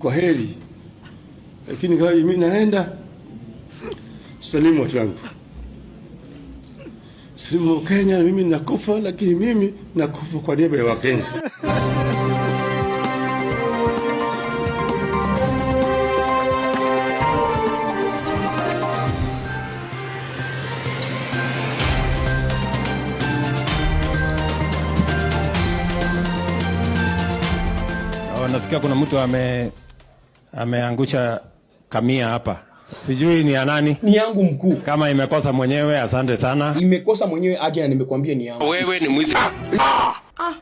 kwa heri, lakini kama mimi naenda salimu watu wangu, salimu Kenya, mimi nakufa, lakini mimi nakufa kwa niaba ya Wakenya. Nasikia kuna mtu ameangusha kamia hapa. Sijui ni ya nani? Ni yangu mkuu. Kama imekosa mwenyewe, asante sana. Imekosa mwenyewe aje na nimekuambia ni yangu. Wewe ni mwizi.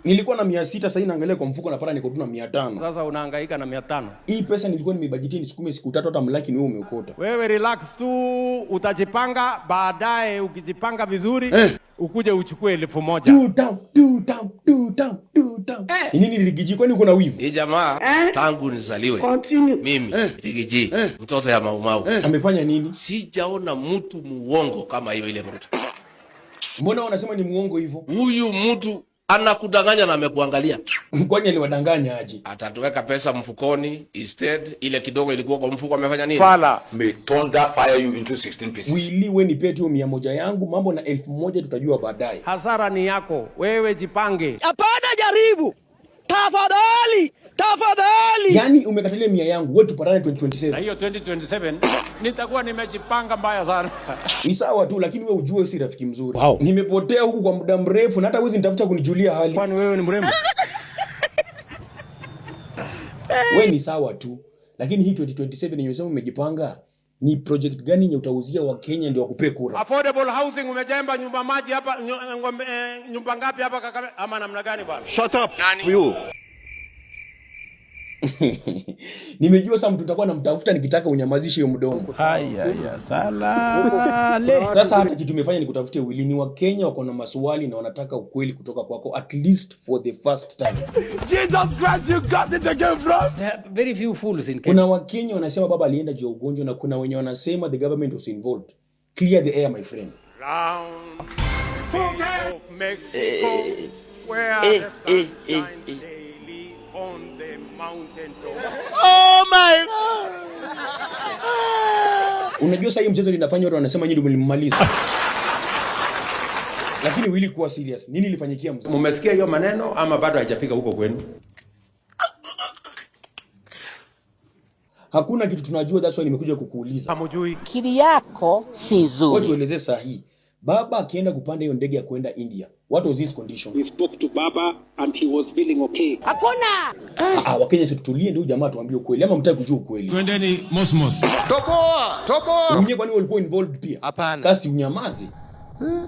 Nilikuwa na 600 sasa naangalia kwa mfuko napata niko tu na 500. Sasa unahangaika na 500. Hii pesa nilikuwa nimebudgetia nisukume siku 3 hata mlaki ni wewe umeokota. Wewe relax tu, utajipanga baadaye, ukijipanga vizuri ukuje uchukue 1000. Ni nini Rigiji, kwani uko na wivu? Hii jamaa tangu nizaliwe mimi Rigiji mtoto ya Maumau amefanya nini? Sijaona mtu muongo kama hiyo ile mtu. Mbona unasema ni muongo hivyo? Huyu mtu anakudanganya na amekuangalia. Kwani aliwadanganya aje? Atatuweka pesa mfukoni, instead ile kidogo ilikuwa kwa mfuko amefanya nini? Fala may thunder fire you into 16 pieces. Wili we nipe tu 100 yangu, mambo na 1000 tutajua baadaye. Hasara ni yako, wewe jipange. Hapana, jaribu. Tafadhali. Yaani umekatalia 100 yangu, wewe tupatane 2027. Na hiyo 2027 nitakuwa nimejipanga mbaya sana. Ni sawa tu, lakini wewe ujue si rafiki mzuri. Wow. Nimepotea huku kwa muda mrefu na hata wewe nitafuta kunijulia hali. Kwani wewe ni mrembo? Wewe ni sawa tu, lakini hii 2027 yenyewe unasema umejipanga, ni project gani yenye utauzia wa Kenya ndio wakupe kura? Affordable housing umejemba nyumba maji hapa, nyumba ngapi hapa kaka, ama namna gani bwana? Shut up. Nani? You. Nimejua sasa mtu utakuwa namtafuta nikitaka unyamazishe hiyo mdomo. Haya salale. Sasa hata kitu umefanya ni kutafutia Wili, ni wa Kenya wako na maswali na wanataka ukweli kutoka kwako, at least for the first time. Jesus Christ, you got it again, bro. There are very few fools in Kenya. Kuna wa Kenya wanasema baba alienda juu ya ugonjwa na kuna wenye wanasema the government was involved. Clear the air, my friend. Round of Mexico, where the sun shines daily on the mountain top. Oh my God. Unajua sasa hii mchezo linafanya watu wanasema nyinyi ndio mlimaliza. Lakini Wili kuwa serious. Nini ilifanyikia mzee? Mmesikia hiyo maneno ama bado haijafika huko kwenu? Hakuna kitu tunajua, that's why nimekuja kukuuliza. Hamjui. Akili yako si nzuri. Wewe tueleze sahihi. Baba akienda kupanda hiyo ndege ya kwenda India, what was his condition? We spoke to Baba and he was feeling okay. Hakuna. Wakenya situtulie ndio jamaa tuambie ukweli ama mtaki kujua ukweli? Twendeni Mosmos. Toboa. Unye kwani walikuwa involved pia? Hapana. Sasa unyamaze.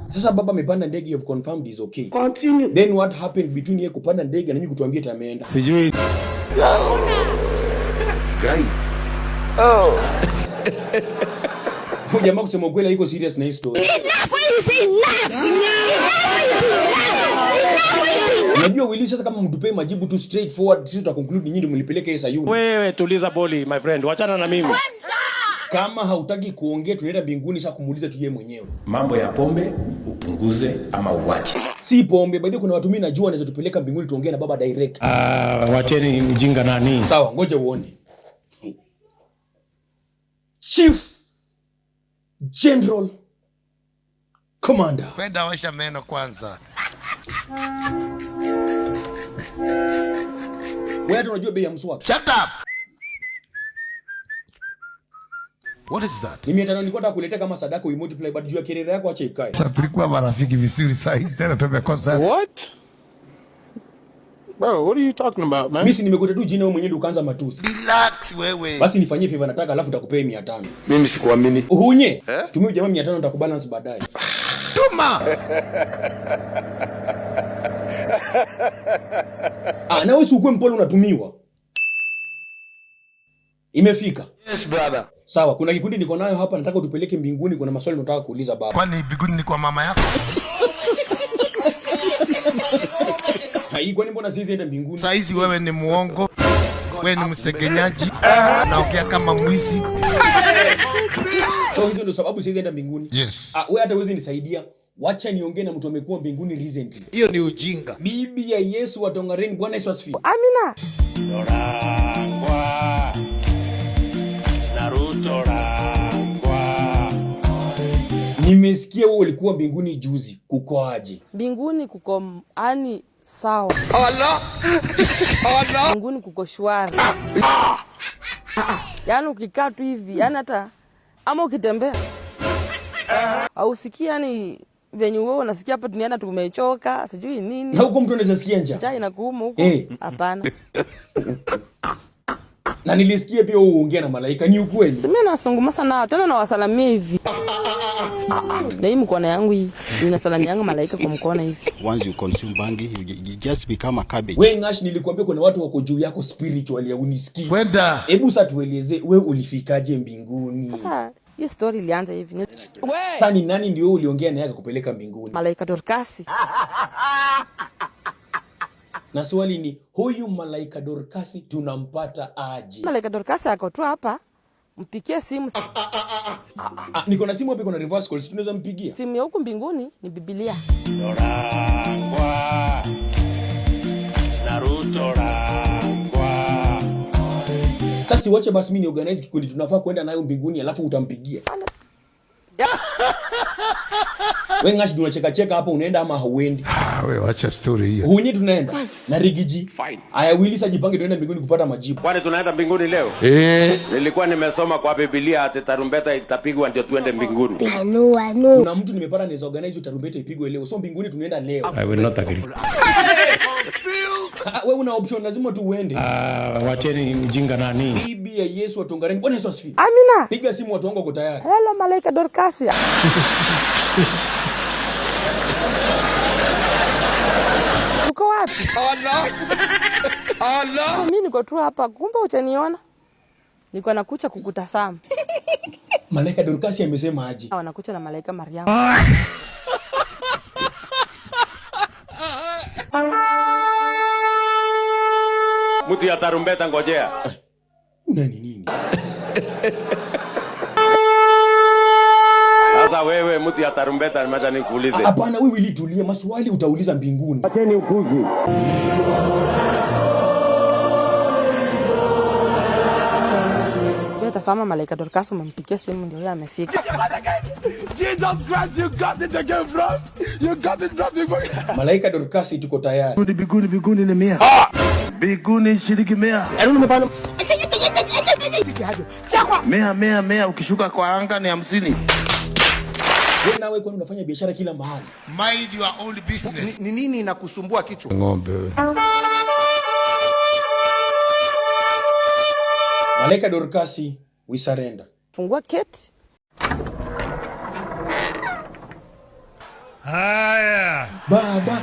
Sasa baba amepanda ndege, you've confirmed is okay. Continue. Then what happened between yeye kupanda ndege na nyinyi kutuambia eti ameenda? Sijui. Guy. Oh. Huyu jamaa kusema ukweli haiko serious na hii story. Unajua Wili, sasa kama mtupe majibu tu straight forward, sisi tutaconclude nyinyi ndio mlipeleka hii Sayuni. Wewe tuliza boli my friend, wachana na mimi. Kama hautaki kuongea tunaenda mbinguni, sasa kumuuliza tu yeye mwenyewe. Mambo ya pombe upunguze ama uache. Si pombe, bado kuna watu mimi najua wanaweza tupeleka mbinguni tuongee na baba direct. Wacheni mjinga nani. Sawa, ngoja uone. Chief General Commander. Kwenda washa meno kwanza. Wewe unajua bei ya mswaki? Shut up. What is that? Ni 500 nilikuwa nataka kuleta kama sadaka multiply, but juu ya kelele yako acha ikae. Sasa tulikuwa marafiki vizuri, sasa tena tumekosa. What? Bro, what are you talking about, man? Mimi si nimekuta tu jina wewe mwenyewe ukaanza matusi. Relax wewe. Basi nifanyie favor, nataka alafu nitakupea 500. Mimi sikuamini. Uhunye. Tumie jamaa 500 nitakubalance baadaye. Tuma. Na wewe usikue mpole unatumiwa. Imefika. Yes brother. Sawa, kuna kikundi niko nayo hapa, nataka utupeleke mbinguni, kuna maswali nataka kuuliza baba. Kwani mbinguni ni kwa mama yako? Hai, kwani mbona sisi enda mbinguni? Sasa hizi wewe ni muongo. Wewe ni msegenyaji. Unaongea kama mwizi. So hizo ndio sababu sisi enda mbinguni. Yes. Wewe hata uwezi nisaidia. Wacha niongee na mtu amekuwa mbinguni recently. Hiyo ni ujinga. Bibi ya Yesu wa Tongareni, Bwana Yesu asifiwe. Amina. Dorangwa. Nimesikia wewe ulikuwa mbinguni juzi. Kuko aje? Mbinguni kuko ani sawa. Allah. Allah. Mbinguni kuko shwari. Yaani ukikaa tu hivi, yaani hata ama ukitembea au sikia yani venye wewe unasikia hapa duniani tumechoka, sijui nini. Na huko mtu anaweza sikia njaa. Njaa inakuuma huko? Hapana. Na nilisikia pia uongea na malaika, ni ukweli? Mimi nasunguma sana tena na wasalamia hivi. Na hii mkono yangu hii ninasalamianga malaika kwa mkono hivi. Once you consume bangi, you just become a cabbage. Wewe Ngash, nilikwambia kuna watu wako juu yako spiritually ya unisikii. Kwenda. Hebu sasa tueleze wewe ulifikaje mbinguni? Sasa hii story ilianza hivi. Sasa ni nani ndio uliongea naye akakupeleka mbinguni? Malaika Dorcas. Na swali ni huyu malaika Dorcas tunampata aje? Malaika Dorcas ako tu hapa. Mpigie simu. Niko na simu hapa, kuna reverse call, tunaweza mpigia. Simu ya huko mbinguni ni Biblia. Naruto rangwa. Sasa wacha basi mimi ni organize kikundi tunafaa kwenda nayo mbinguni alafu utampigia. Wewe Ngash unacheka hapa, unaenda ama hauendi? Wewe acha story hiyo. Hunyi tunaenda na Rigiji. Aya Willy sajipange tuende mbinguni kupata majibu. Kwani tunaenda mbinguni leo? Nilikuwa nimesoma kwa Biblia ati tarumbeta itapigwa ndio tuende mbinguni. Kuna mtu nimepata anaweza organize tarumbeta ipigwe leo. So mbinguni tunaenda leo. I will not agree. Wewe una option, lazima tu uende. Wacheni mjinga nani? Bibi ya Yesu atongareni. Bwana Yesu asifiwe. Amina. Piga simu, watu wangu wako tayari. Hello malaika Dorcas. Uko wapi? Allah. Allah. Mimi niko tu hapa. Kumbe uchaniona? Niko nakucha kukutasama. Malaika Dorcas amesema aje? Wanakucha na malaika Mariamu. Mtu ya tarumbeta ngojea. Nani nini? Sasa wewe mtu ya tarumbeta nimeacha nikuulize. Hapana, wewe ulitulia, maswali utauliza mbinguni. Acheni ukuzi. Beta sama malaika Dorcas umempigia simu ndio yeye amefika. Jesus Christ, you got it again, bros. You got it, bros. Malaika Dorcas tuko tayari. Biguni ni 100. Biguni shilingi 100. Mea ukishuka kwa anga ni 50. Wewe nawe kwani unafanya biashara kila mahali? Mind your own business. Ni nini inakusumbua kichwa? Ng'ombe wewe. Malaika Dorcas, we surrender. Fungua keti. Haya. Baba.